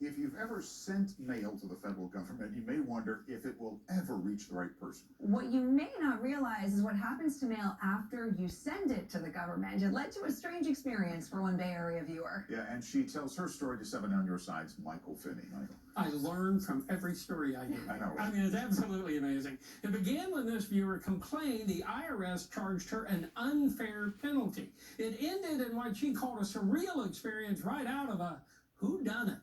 If you've ever sent mail to the federal government, you may wonder if it will ever reach the right person. What you may not realize is what happens to mail after you send it to the government. It led to a strange experience for one Bay Area viewer. Yeah, and she tells her story to 7 on Your Side's Michael Finney. Michael. I learn from every story I hear. I know. I mean, it's absolutely amazing. It began when this viewer complained the IRS charged her an unfair penalty. It ended in what she called a surreal experience right out of a whodunit.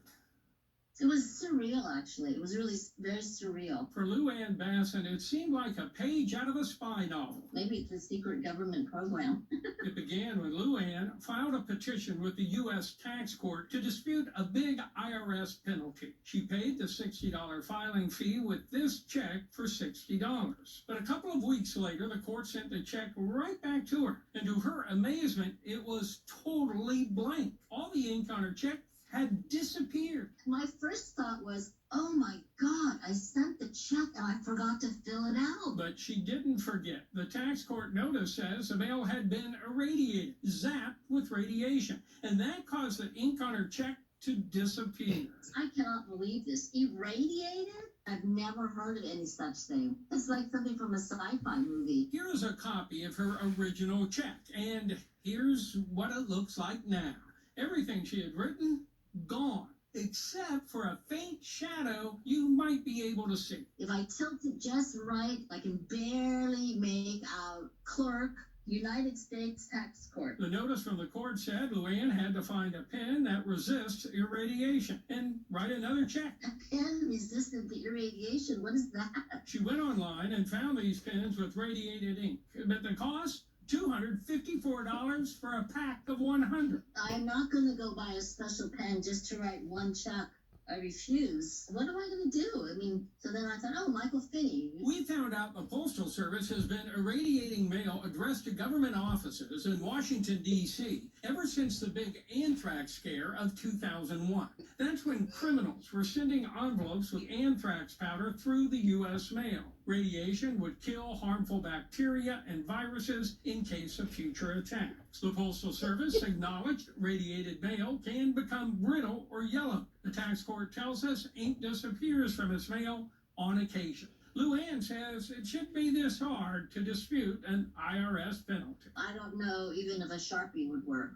It was surreal, actually. It was really very surreal. For Lou Ann Basson, it seemed like a page out of a spy novel. Maybe it's a secret government program. It began when Lou Ann filed a petition with the U.S. tax court to dispute a big IRS penalty. She paid the $60 filing fee with this check for $60. But a couple of weeks later, the court sent the check right back to her. And to her amazement, it was totally blank. All the ink on her check had disappeared. My first thought was, oh my God, I sent the check and I forgot to fill it out. But she didn't forget. The tax court notice says the mail had been irradiated, zapped with radiation, and that caused the ink on her check to disappear. I cannot believe this. Irradiated? I've never heard of any such thing. It's like something from a sci-fi movie. Here's a copy of her original check, and here's what it looks like now. Everything she had written, gone, except for a faint shadow you might be able to see. If I tilt it just right, I can barely make out clerk, United States Tax Court. The notice from the court said Lou Ann had to find a pen that resists irradiation and write another check. A pen resistant to irradiation? What is that? She went online and found these pens with radiated ink, but the cost? $254 for a pack of 100. I'm not going to go buy a special pen just to write one check. I refuse. What am I going to do? I mean, so then I thought, oh, Michael Finney. We found out the Postal Service has been irradiating mail addressed to government offices in Washington, D.C. ever since the big anthrax scare of 2001. That's when criminals were sending envelopes with anthrax powder through the U.S. mail. Radiation would kill harmful bacteria and viruses in case of future attacks. The Postal Service acknowledged radiated mail can become brittle or yellow. The tax court tells us ink disappears from its mail on occasion. Lou Ann says it shouldn't be this hard to dispute an IRS penalty. I don't know even if a Sharpie would work.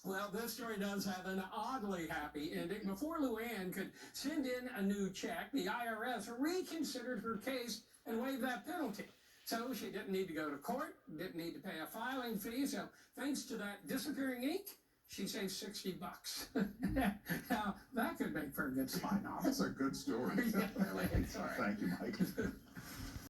Well, this story does have an oddly happy ending. Before Lou Ann could send in a new check, the IRS reconsidered her case and waived that penalty. So she didn't need to go to court, didn't need to pay a filing fee. So thanks to that disappearing ink, she saved $60. Now, that could make for a good spy novel. That's a good story. Yeah, really, sorry. Thank you, Mike.